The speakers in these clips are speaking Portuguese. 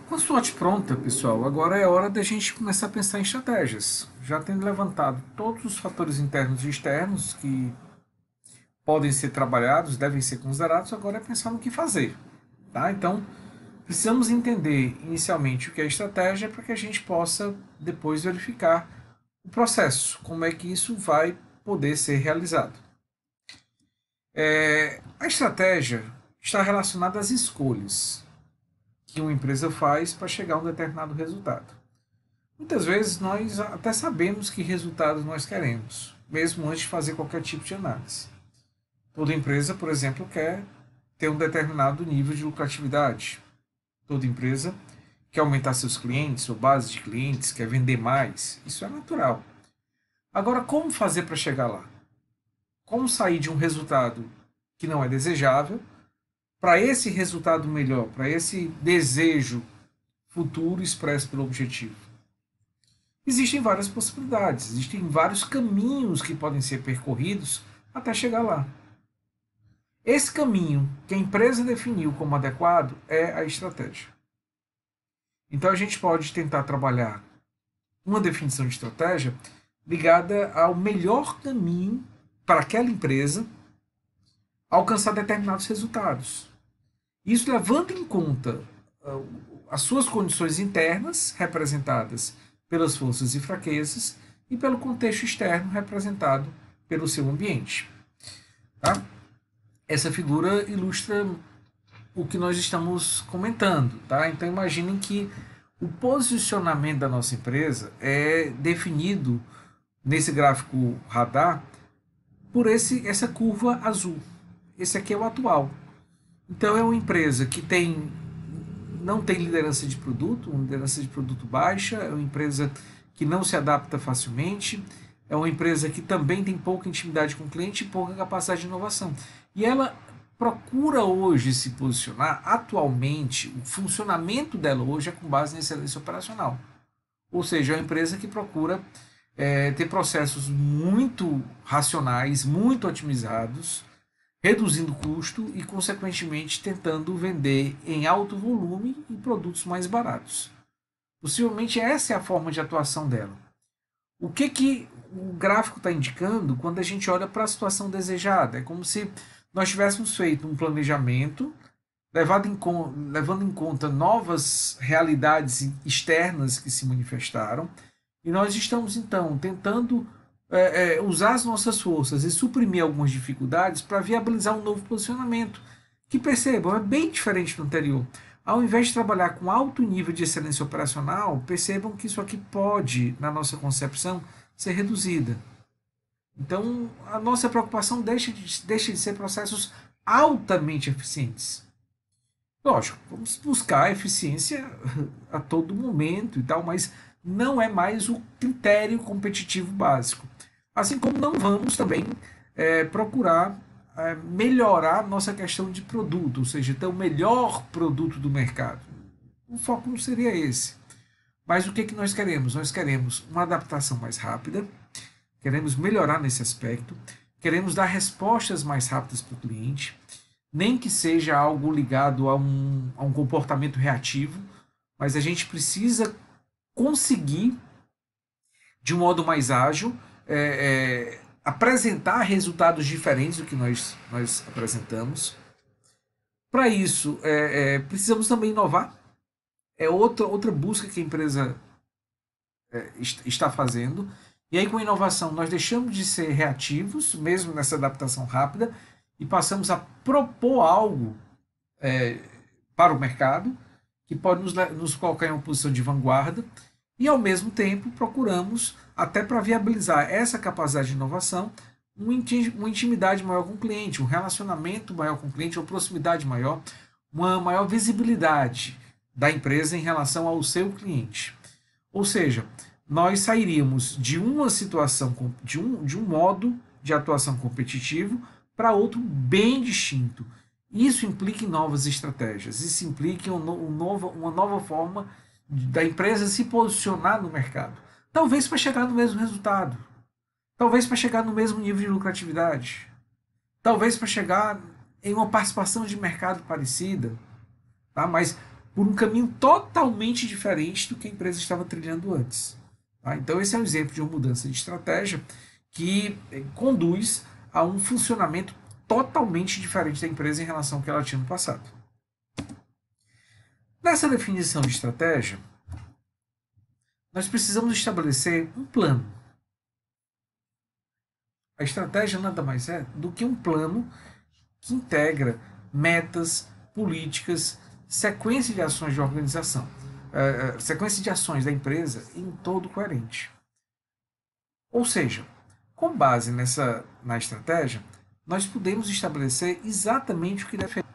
Com a SWOT pronta, pessoal, agora é hora da gente começar a pensar em estratégias. Já tendo levantado todos os fatores internos e externos que podem ser trabalhados, devem ser considerados, agora é pensar no que fazer. Tá? Então, precisamos entender inicialmente o que é estratégia para que a gente possa depois verificar o processo, como é que isso vai poder ser realizado. A estratégia está relacionada às escolhas que uma empresa faz para chegar a um determinado resultado. Muitas vezes nós até sabemos que resultados nós queremos, mesmo antes de fazer qualquer tipo de análise. Toda empresa, por exemplo, quer ter um determinado nível de lucratividade. Toda empresa quer aumentar seus clientes, sua base de clientes, quer vender mais. Isso é natural. Agora, como fazer para chegar lá? Como sair de um resultado que não é desejável para esse resultado melhor, para esse desejo futuro expresso pelo objetivo? Existem várias possibilidades, existem vários caminhos que podem ser percorridos até chegar lá. Esse caminho que a empresa definiu como adequado é a estratégia. Então a gente pode tentar trabalhar uma definição de estratégia ligada ao melhor caminho para aquela empresa alcançar determinados resultados. Isso levando em conta as suas condições internas, representadas pelas forças e fraquezas, e pelo contexto externo, representado pelo seu ambiente. Tá? Essa figura ilustra o que nós estamos comentando. Tá? Então imaginem que o posicionamento da nossa empresa é definido nesse gráfico radar por essa curva azul. Esse aqui é o atual. Então é uma empresa que não tem liderança de produto, uma liderança de produto baixa, é uma empresa que não se adapta facilmente, é uma empresa que também tem pouca intimidade com o cliente e pouca capacidade de inovação. E ela procura hoje se posicionar, atualmente, o funcionamento dela hoje é com base na excelência operacional. Ou seja, é uma empresa que procura ter processos muito racionais, muito otimizados, reduzindo o custo e, consequentemente, tentando vender em alto volume e produtos mais baratos. Possivelmente essa é a forma de atuação dela. O que o gráfico está indicando quando a gente olha para a situação desejada? É como se nós tivéssemos feito um planejamento levando em conta novas realidades externas que se manifestaram, e nós estamos então tentando usar as nossas forças e suprimir algumas dificuldades para viabilizar um novo posicionamento, que percebam, é bem diferente do anterior. Ao invés de trabalhar com alto nível de excelência operacional, percebam que isso aqui pode, na nossa concepção, ser reduzida. Então, a nossa preocupação deixa de ser processos altamente eficientes. Lógico, vamos buscar eficiência a todo momento e tal, mas não é mais o critério competitivo básico. Assim como não vamos também procurar melhorar nossa questão de produto, ou seja, ter o melhor produto do mercado. O foco não seria esse. Mas o que nós queremos? Nós queremos uma adaptação mais rápida, queremos melhorar nesse aspecto, queremos dar respostas mais rápidas para o cliente, nem que seja algo ligado a um comportamento reativo, mas a gente precisa conseguir, de um modo mais ágil, apresentar resultados diferentes do que nós apresentamos. Para isso, precisamos também inovar. É outra busca que a empresa está fazendo. E aí, com a inovação, nós deixamos de ser reativos, mesmo nessa adaptação rápida, e passamos a propor algo para o mercado, que pode nos colocar em uma posição de vanguarda, e ao mesmo tempo procuramos, até para viabilizar essa capacidade de inovação, uma intimidade maior com o cliente, um relacionamento maior com o cliente, uma proximidade maior, uma maior visibilidade da empresa em relação ao seu cliente. Ou seja, nós sairíamos de uma situação, de um modo de atuação competitivo para outro bem distinto. Isso implica em novas estratégias, isso implica em uma nova forma da empresa se posicionar no mercado. Talvez para chegar no mesmo resultado, talvez para chegar no mesmo nível de lucratividade, talvez para chegar em uma participação de mercado parecida, tá? Mas por um caminho totalmente diferente do que a empresa estava trilhando antes. Tá? Então, esse é um exemplo de uma mudança de estratégia que conduz a um funcionamento totalmente diferente da empresa em relação ao que ela tinha no passado. Nessa definição de estratégia, nós precisamos estabelecer um plano. A estratégia nada mais é do que um plano que integra metas, políticas, sequência de ações de organização, sequência de ações da empresa em todo coerente. Ou seja, com base na estratégia, nós podemos estabelecer exatamente o que deve ser.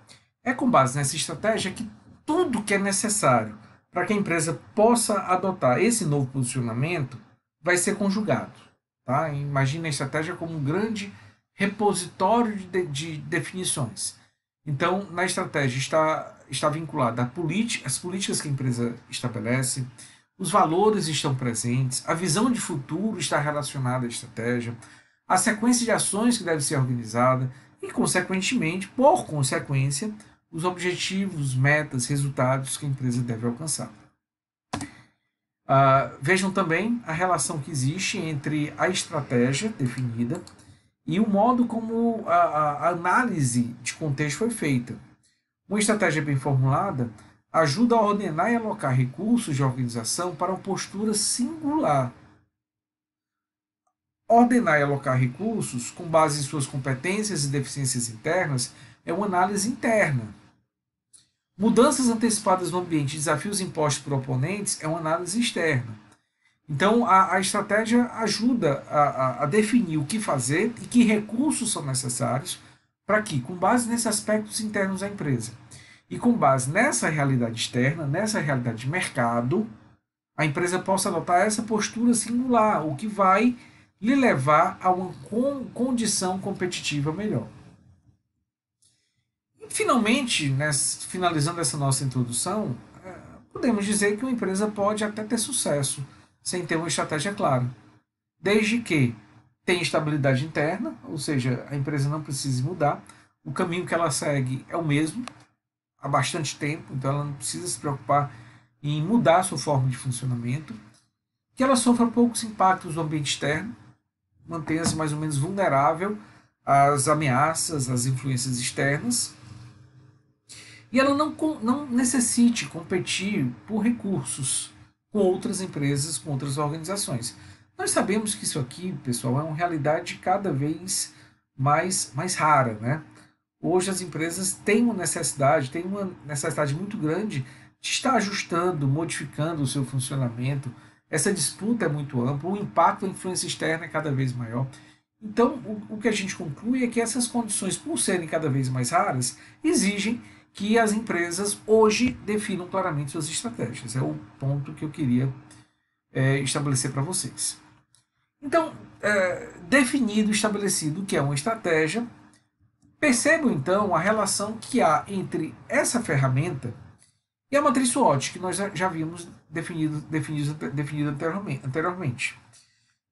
É com base nessa estratégia que tudo que é necessário para que a empresa possa adotar esse novo posicionamento vai ser conjugado. Tá? Imagine a estratégia como um grande repositório de definições. Então, na estratégia está vinculada as políticas que a empresa estabelece, os valores estão presentes, a visão de futuro está relacionada à estratégia, a sequência de ações que deve ser organizada e, consequentemente, por consequência, os objetivos, metas, resultados que a empresa deve alcançar. Vejam também a relação que existe entre a estratégia definida e o modo como a análise de contexto foi feita. Uma estratégia bem formulada ajuda a ordenar e alocar recursos de organização para uma postura singular. Ordenar e alocar recursos com base em suas competências e deficiências internas é uma análise interna. Mudanças antecipadas no ambiente e desafios impostos por oponentes é uma análise externa. Então, a estratégia ajuda a definir o que fazer e que recursos são necessários para que, com base nesses aspectos internos da empresa e com base nessa realidade externa, nessa realidade de mercado, a empresa possa adotar essa postura singular, o que vai lhe levar a uma condição competitiva melhor. E, finalmente, finalizando essa nossa introdução, podemos dizer que uma empresa pode até ter sucesso sem ter uma estratégia clara, desde que tenha estabilidade interna, ou seja, a empresa não precise mudar, o caminho que ela segue é o mesmo há bastante tempo, então ela não precisa se preocupar em mudar a sua forma de funcionamento, que ela sofra poucos impactos do ambiente externo, mantenha-se mais ou menos vulnerável às ameaças, às influências externas, e ela não necessite competir por recursos com outras empresas, com outras organizações. Nós sabemos que isso aqui, pessoal, é uma realidade cada vez mais rara, né? Hoje as empresas têm uma necessidade muito grande de estar ajustando, modificando o seu funcionamento. Essa disputa é muito ampla, o impacto da influência externa é cada vez maior. Então, o que a gente conclui é que essas condições, por serem cada vez mais raras, exigem que as empresas hoje definam claramente suas estratégias. É o ponto que eu queria estabelecer para vocês. Então, definido, estabelecido o que é uma estratégia, percebam então a relação que há entre essa ferramenta e a matriz SWOT, que nós já havíamos definido anteriormente.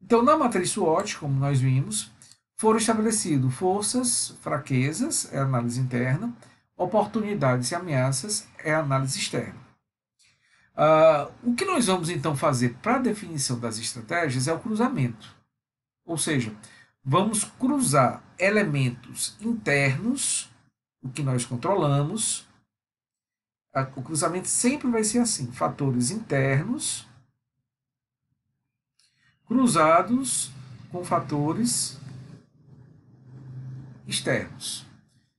Então, na matriz SWOT, como nós vimos, foram estabelecidos forças, fraquezas, é a análise interna, oportunidades e ameaças é a análise externa. O que nós vamos então fazer para a definição das estratégias é o cruzamento. Ou seja, vamos cruzar elementos internos, o que nós controlamos. O cruzamento sempre vai ser assim, fatores internos cruzados com fatores externos.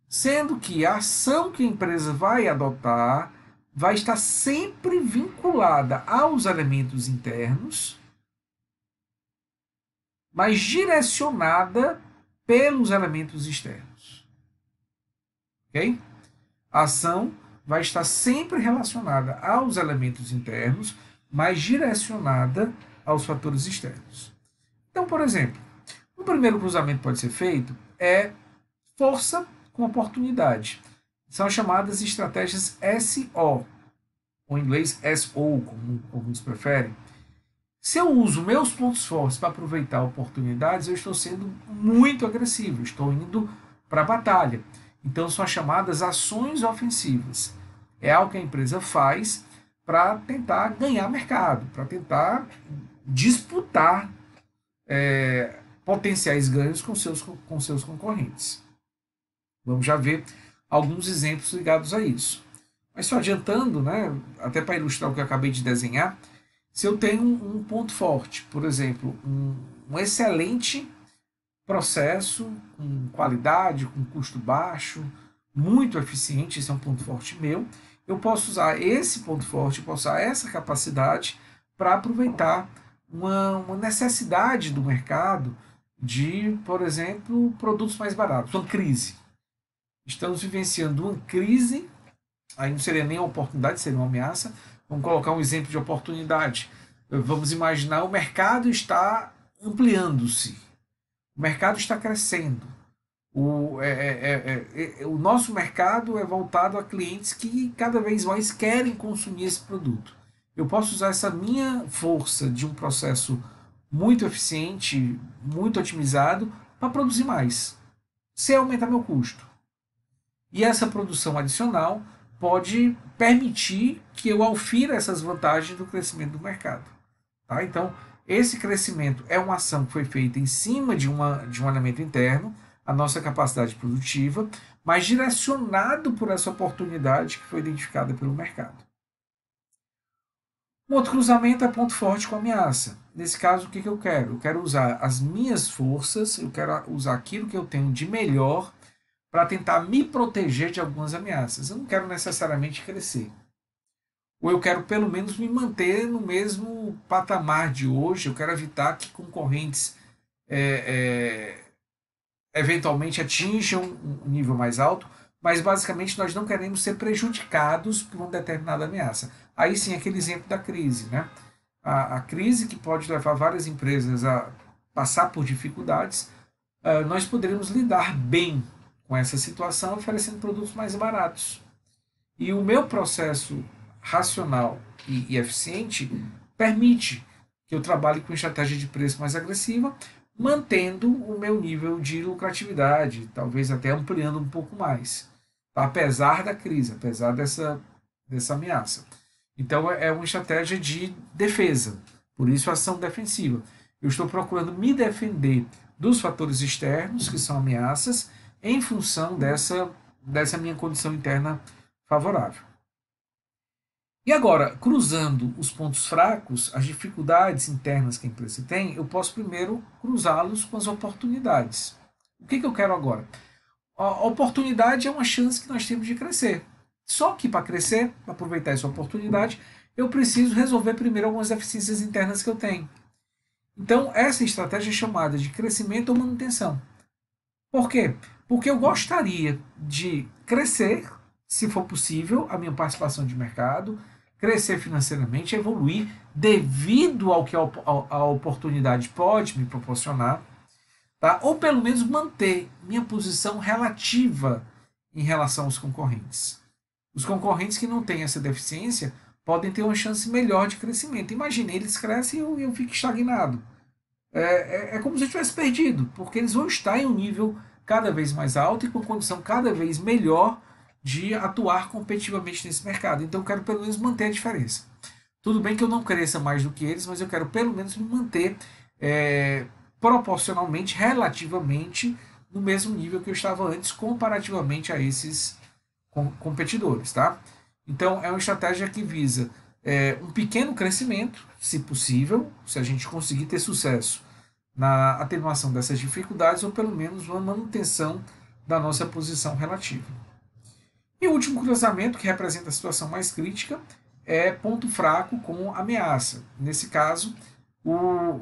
Sendo que a ação que a empresa vai adotar vai estar sempre vinculada aos elementos internos, mas direcionada pelos elementos externos. Ok? A ação vai estar sempre relacionada aos elementos internos, mas direcionada aos fatores externos. Então, por exemplo, o primeiro cruzamento pode ser feito força com oportunidade. São as chamadas estratégias SO, ou em inglês SO, como alguns preferem. Se eu uso meus pontos fortes para aproveitar oportunidades, eu estou sendo muito agressivo, estou indo para a batalha. Então são as chamadas ações ofensivas. É algo que a empresa faz para tentar ganhar mercado, para tentar disputar potenciais ganhos com seus concorrentes. Vamos já ver alguns exemplos ligados a isso. Mas só adiantando, né, até para ilustrar o que eu acabei de desenhar, se eu tenho um ponto forte, por exemplo, um excelente processo com qualidade, com custo baixo, muito eficiente, esse é um ponto forte meu, eu posso usar esse ponto forte, eu posso usar essa capacidade para aproveitar uma necessidade do mercado de, por exemplo, produtos mais baratos, uma crise. Estamos vivenciando uma crise, aí não seria nem uma oportunidade, seria uma ameaça. Vamos colocar um exemplo de oportunidade. Vamos imaginar o mercado está ampliando-se, o mercado está crescendo. O nosso mercado é voltado a clientes que cada vez mais querem consumir esse produto. Eu posso usar essa minha força de um processo muito eficiente, muito otimizado, para produzir mais, sem aumentar meu custo. E essa produção adicional pode permitir que eu aufira essas vantagens do crescimento do mercado. Tá? Então, esse crescimento é uma ação que foi feita em cima de um elemento interno, a nossa capacidade produtiva, mas direcionado por essa oportunidade que foi identificada pelo mercado. Um outro cruzamento é ponto forte com ameaça. Nesse caso, o que eu quero? Eu quero usar as minhas forças, eu quero usar aquilo que eu tenho de melhor para tentar me proteger de algumas ameaças. Eu não quero necessariamente crescer. Ou eu quero pelo menos me manter no mesmo patamar de hoje, eu quero evitar que concorrentes eventualmente atinjam um nível mais alto, mas basicamente nós não queremos ser prejudicados por uma determinada ameaça. Aí sim, aquele exemplo da crise. Né? A crise que pode levar várias empresas a passar por dificuldades, nós poderemos lidar bem com essa situação oferecendo produtos mais baratos. E o meu processo racional e eficiente permite que eu trabalhe com estratégia de preço mais agressiva, mantendo o meu nível de lucratividade, talvez até ampliando um pouco mais, apesar da crise, apesar dessa ameaça. Então é uma estratégia de defesa, por isso a ação defensiva. Eu estou procurando me defender dos fatores externos, que são ameaças, em função dessa minha condição interna favorável. E agora, cruzando os pontos fracos, as dificuldades internas que a empresa tem, eu posso primeiro cruzá-los com as oportunidades. O que eu quero agora? A oportunidade é uma chance que nós temos de crescer. Só que para crescer, para aproveitar essa oportunidade, eu preciso resolver primeiro algumas deficiências internas que eu tenho. Então, essa estratégia é chamada de crescimento ou manutenção. Por quê? Porque eu gostaria de crescer, se for possível, a minha participação de mercado, crescer financeiramente, evoluir devido ao que a oportunidade pode me proporcionar, tá? Ou pelo menos manter minha posição relativa em relação aos concorrentes. Os concorrentes que não têm essa deficiência podem ter uma chance melhor de crescimento. Imagine, eles crescem e eu fico estagnado. É como se eu tivesse perdido, porque eles vão estar em um nível cada vez mais alto e com condição cada vez melhor de atuar competitivamente nesse mercado. Então eu quero pelo menos manter a diferença. Tudo bem que eu não cresça mais do que eles, mas eu quero pelo menos me manter proporcionalmente, relativamente, no mesmo nível que eu estava antes, comparativamente a esses competidores. Tá? Então é uma estratégia que visa um pequeno crescimento, se possível, se a gente conseguir ter sucesso na atenuação dessas dificuldades, ou pelo menos uma manutenção da nossa posição relativa. E o último cruzamento, que representa a situação mais crítica, é ponto fraco com ameaça. Nesse caso,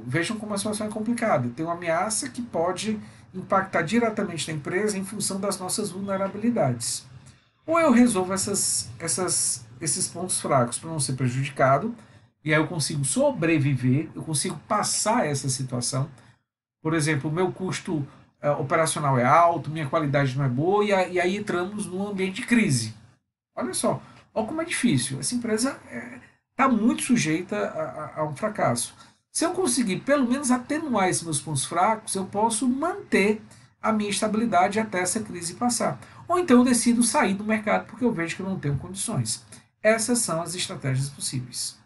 vejam como a situação é complicada. Tem uma ameaça que pode impactar diretamente na empresa em função das nossas vulnerabilidades. Ou eu resolvo esses pontos fracos para não ser prejudicado, e aí eu consigo sobreviver, eu consigo passar essa situação. Por exemplo, o meu custo operacional é alto, minha qualidade não é boa, e aí entramos num ambiente de crise. Olha só, olha como é difícil. Essa empresa está muito sujeita a um fracasso. Se eu conseguir pelo menos atenuar esses meus pontos fracos, eu posso manter a minha estabilidade até essa crise passar. Ou então eu decido sair do mercado porque eu vejo que eu não tenho condições. Essas são as estratégias possíveis.